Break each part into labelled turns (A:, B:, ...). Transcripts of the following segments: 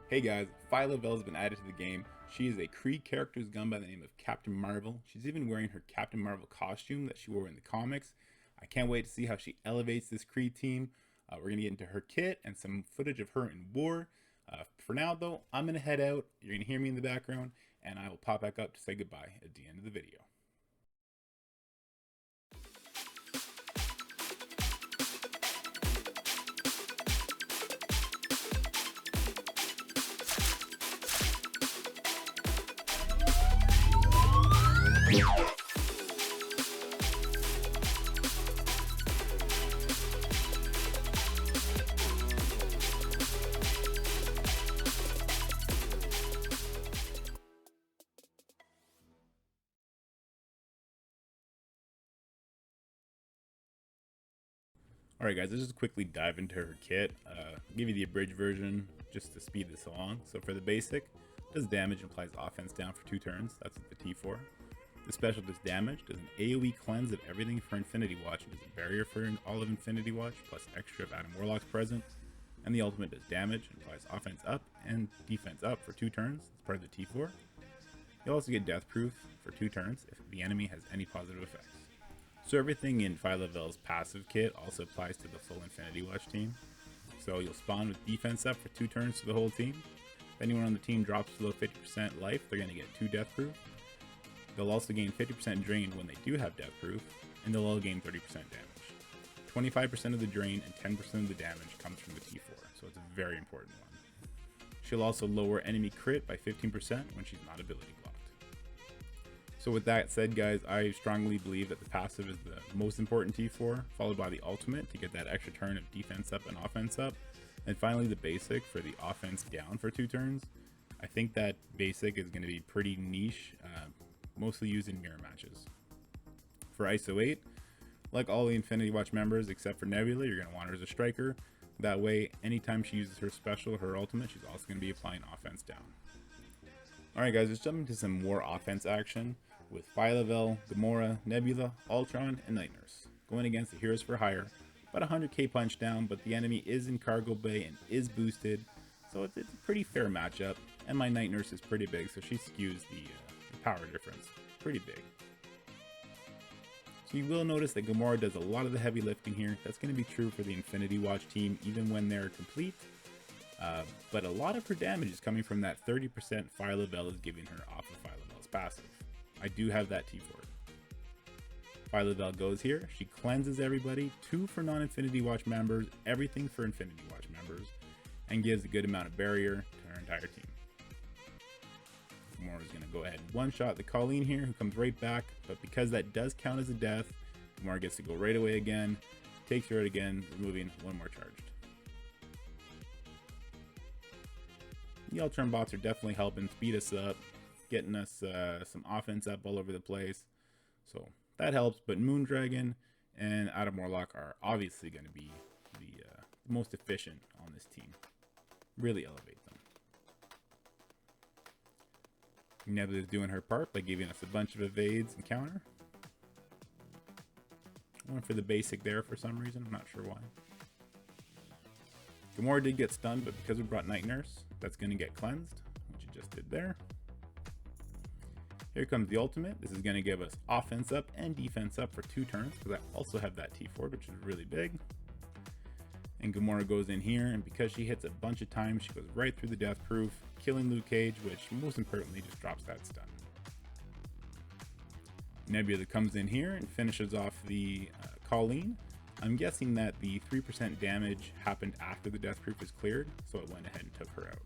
A: Hey guys, Phyla-Vell has been added to the game. She is a Kree character who's gone by the name of Captain Marvel. She's even wearing her Captain Marvel costume that she wore in the comics. I can't wait to see how she elevates this Kree team. We're going to get into her kit and some footage of her in war. For now though, I'm going to head out. You're going to hear me in the background and I will pop back up to say goodbye at the end of the video. Alright guys, let's just quickly dive into her kit. Give you the abridged version just to speed this along. So for the basic, does damage, applies offense down for 2 turns, that's the T4. The special does damage, does an AoE cleanse of everything for Infinity Watch, and does a barrier for all of Infinity Watch, plus extra if Adam Warlock's present. And the ultimate does damage, applies offense up and defense up for 2 turns, that's part of the T4. You'll also get death proof for 2 turns if the enemy has any positive effects. So everything in Phyla-Vell's passive kit also applies to the full Infinity Watch team. So you'll spawn with defense up for 2 turns to the whole team. If anyone on the team drops below 50% life, they're going to get 2 death proof. They'll also gain 50% drain when they do have death proof, and they'll all gain 30% damage. 25% of the drain and 10% of the damage comes from the T4, so it's a very important one. She'll also lower enemy crit by 15% when she's not ability blocked. So with that said guys, I strongly believe that the passive is the most important T4, followed by the ultimate to get that extra turn of defense up and offense up, and finally the basic for the offense down for 2 turns. I think that basic is going to be pretty niche, mostly used in mirror matches. For ISO 8, like all the Infinity Watch members except for Nebula, you're going to want her as a striker. That way, anytime she uses her special, her ultimate, she's also going to be applying offense down. Alright guys, let's jump into some more offense action with Phyla-Vell, Gamora, Nebula, Ultron, and Night Nurse, going against the Heroes for Hire. About 100k punch down, but the enemy is in cargo bay and is boosted, so it's a pretty fair matchup, and my Night Nurse is pretty big, so she skews the power difference pretty big. So you will notice that Gamora does a lot of the heavy lifting here. That's going to be true for the Infinity Watch team even when they're complete. But a lot of her damage is coming from that 30% Phyla-Vell is giving her off of Phyla-Vell's passive. I do have that T4. Phyla-Vell goes here. She cleanses everybody, 2 for non-Infinity Watch members, everything for Infinity Watch members, and gives a good amount of barrier to her entire team. Gamora's going to go ahead and one-shot the Colleen here, who comes right back, but because that does count as a death, Gamora gets to go right away again, takes her out again, removing 1 more charged. The Ultron bots are definitely helping speed us up, getting us some offense up all over the place, so that helps. But Moondragon and Adam Warlock are obviously going to be the most efficient on this team. Really elevate them. Nebula's doing her part by giving us a bunch of evades and counter. I went for the basic there for some reason, I'm not sure why. Gamora did get stunned, but because we brought Night Nurse, that's going to get cleansed, which it just did there. Here comes the ultimate. This is going to give us offense up and defense up for 2 turns, because I also have that T4, which is really big. And Gamora goes in here, and because she hits a bunch of times, she goes right through the death proof, killing Luke Cage, which most importantly just drops that stun. Nebula comes in here and finishes off the Colleen. I'm guessing that the 3% damage happened after the death proof is cleared, so it went ahead and took her out.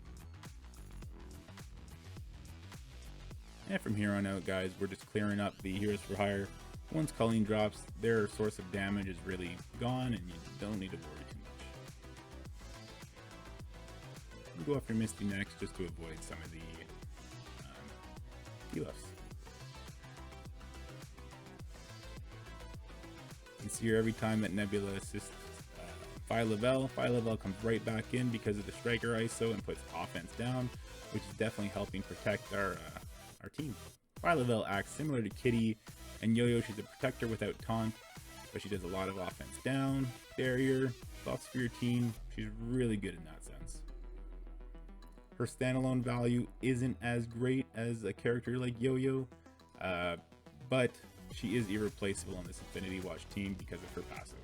A: And from here on out, guys, we're just clearing up the Heroes for Hire. Once Colleen drops, their source of damage is really gone, and you don't need to worry too much. We'll go after Misty next, just to avoid some of the debuffs. You can see here every time that Nebula assists Phyla-Vell, Phyla-Vell comes right back in because of the Striker ISO and puts offense down, which is definitely helping protect our team. Phyla-Vell acts similar to Kitty and Yo-Yo. She's a protector without taunt, but she does a lot of offense down, barrier, buffs for your team. She's really good in that sense. Her standalone value isn't as great as a character like Yo-Yo, but she is irreplaceable on this Infinity Watch team because of her passive.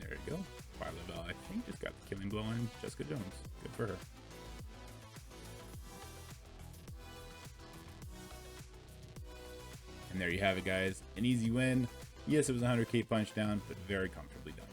A: There you go. Phyla-Vell, I think, just got the killing blow on Jessica Jones. Good for her. And there you have it, guys. An easy win. Yes, it was a 100k punch down, but very comfortably done.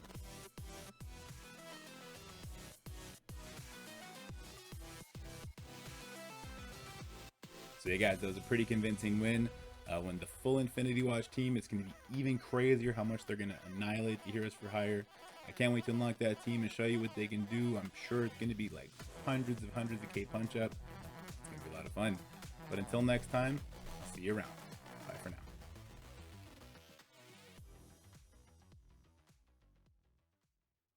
A: So yeah, guys, that was a pretty convincing win. When the full Infinity Watch team, it's going to be even crazier how much they're going to annihilate the Heroes for Hire. I can't wait to unlock that team and show you what they can do. I'm sure it's going to be like hundreds of K punch up. It's going to be a lot of fun. But until next time, see you around.